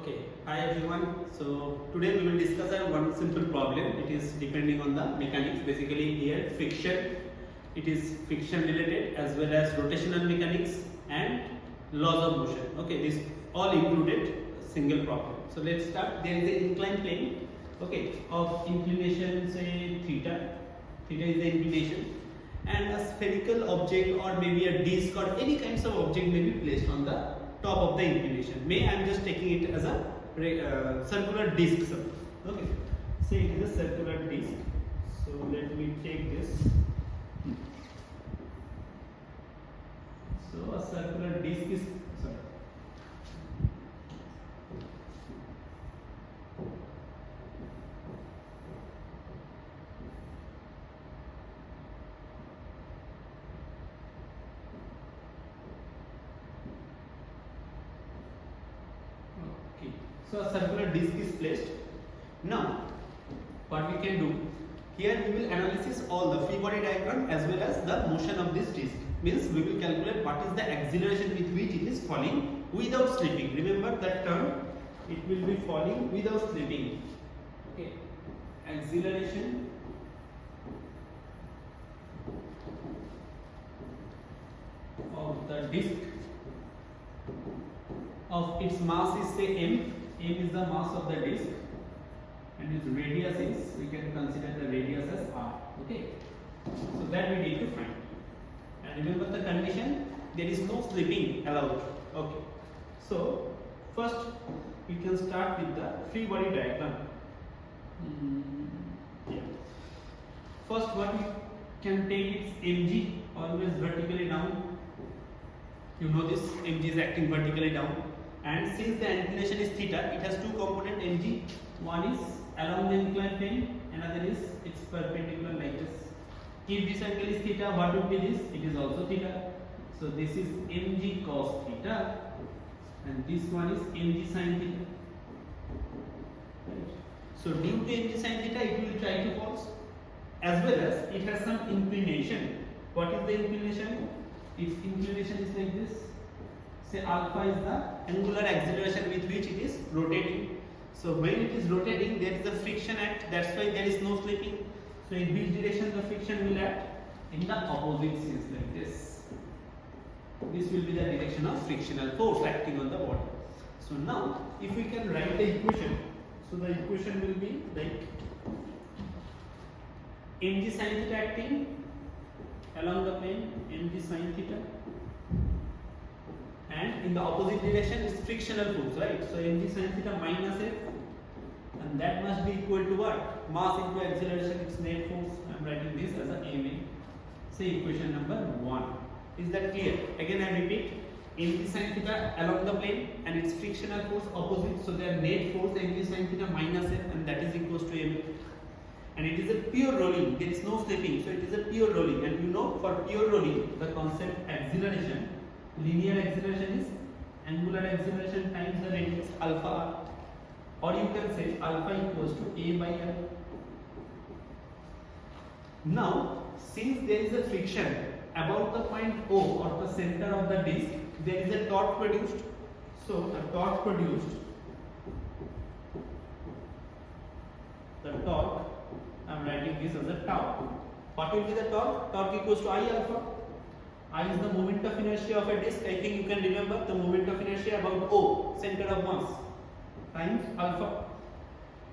Okay, hi everyone. So today we will discuss one simple problem. It is depending on the mechanics. Basically here friction. It is friction related as well as rotational mechanics and laws of motion. Okay, this all included single problem. So let's start. There is an inclined plane. Okay, of inclination say theta. Theta is the inclination, and a spherical object or maybe a disc or any kinds of object may be placed on the top of the inclination. May I am just taking it as a circular disc. Okay, say it is a circular disc. So let me take this. So a circular disc is sorry. Okay. So a circular disc is placed. Now, what we can do here, we will analysis all the free body diagram as well as the motion of this disc. Means we will calculate what is the acceleration with which it is falling without slipping. Remember that term. It will be falling without slipping. Okay. Acceleration of the disc of its mass is say m. M is the mass of the disc, and its radius is, we can consider the radius as r. Okay, so that we need to find. And remember the condition, there is no slipping allowed. Okay, so first we can start with the free body diagram. Yeah. First what we can take is mg, always vertically down. You know this, mg is acting vertically down, and since the inclination is theta, it has two component mg. One is along the inclined plane, another is its perpendicular like this. If this angle is theta, what would be this? It is also theta. So this is mg cos theta, and this one is mg sin theta. Right. So due to mg sin theta, it will try to fall, as well as it has some inclination. What is the inclination? Its inclination is like this. Say alpha is the angular acceleration with which it is rotating. So when it is rotating, there is a friction act. That's why there is no slipping. So in which direction the friction will act? In the opposite sense, like this. This will be the direction of frictional force acting on the body. So now, if we can write the equation, so the equation will be like mg sin theta acting along the plane, mg sin theta, and in the opposite direction is frictional force, right? So mg sin theta minus f, and that must be equal to what? Mass into acceleration, its net force. I am writing this as a ma. Say equation number 1. Is that clear? Again I repeat, mg sin theta along the plane and its frictional force opposite, so their net force mg sin theta minus f, and that is equals to ma. And it is a pure rolling, there is no slipping, so it is a pure rolling. And you know, for pure rolling, the concept acceleration, linear acceleration is angular acceleration times the radius alpha r, or you can say alpha equals to a by r. Now, since there is a friction about the point O or the center of the disc, there is a torque produced. So the torque produced, I am writing this as a tau. What will be the torque? Torque equals to I alpha. I is the moment of inertia of a disc. I think you can remember the moment of inertia about O, center of mass, times alpha.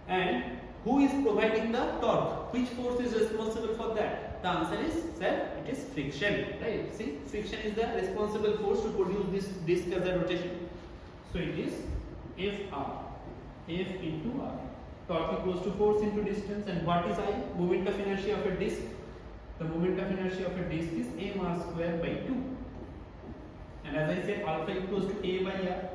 And who is providing the torque? Which force is responsible for that? The answer is, sir, it is friction. Right? See, friction is the responsible force to produce this disc as a rotation. So it is Fr, F into R. Torque equals to force into distance, and what is I? Moment of inertia of a disc. The moment of inertia of a disc is mr square by 2. And as I said, alpha equals to a by r.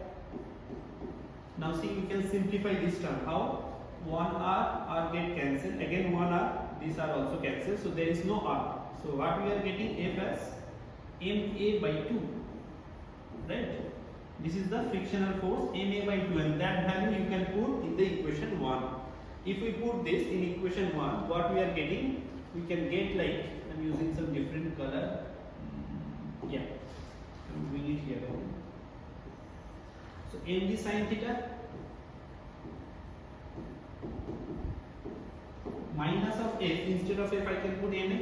Now see, we can simplify this term. How? 1r get cancelled. Again 1r, these are also cancelled. So there is no r. So what we are getting? F as ma by 2. Right? This is the frictional force ma by 2, and that value you can put in the equation 1. If we put this in equation 1, what we are getting? We can get like, I am using some different color. Yeah, we need here. So mg sin theta minus of f, instead of f I can put ma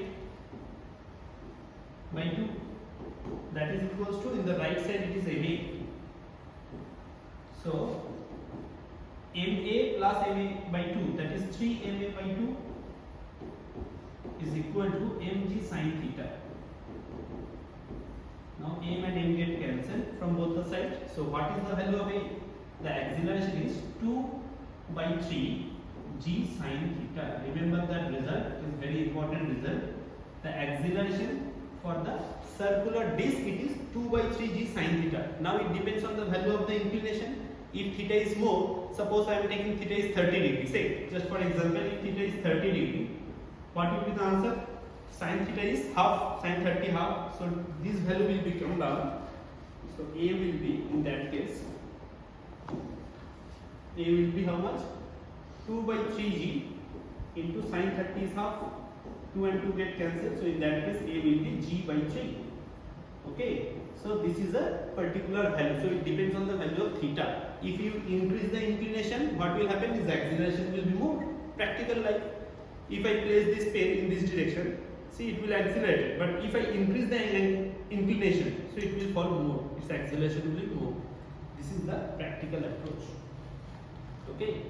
by 2, that is equals to, in the right side it is ma, so ma plus ma by 2, that is 3 ma by 2 is equal to mg sin theta. Now m and m get cancelled from both the sides, so what is the value of a? The acceleration is 2 by 3 g sin theta. Remember that result, it is very important result. The acceleration for the circular disc, it is 2 by 3 g sin theta. Now it depends on the value of the inclination. If theta is more, suppose I am taking theta is 30 degree, say just for example, if theta is 30 degree, what will be the answer? Sin theta is half, sin 30 half, so this value will become down. So a will be, in that case, a will be how much? 2 by 3g into sin 30 is half, 2 and 2 get cancelled, so in that case a will be g by 3. Okay, so this is a particular value, so it depends on the value of theta. If you increase the inclination, what will happen is the acceleration will be more. Practical life. If I place this pen in this direction, see it will accelerate, but if I increase the inclination, so it will fall more, its acceleration will be more. This is the practical approach. Okay.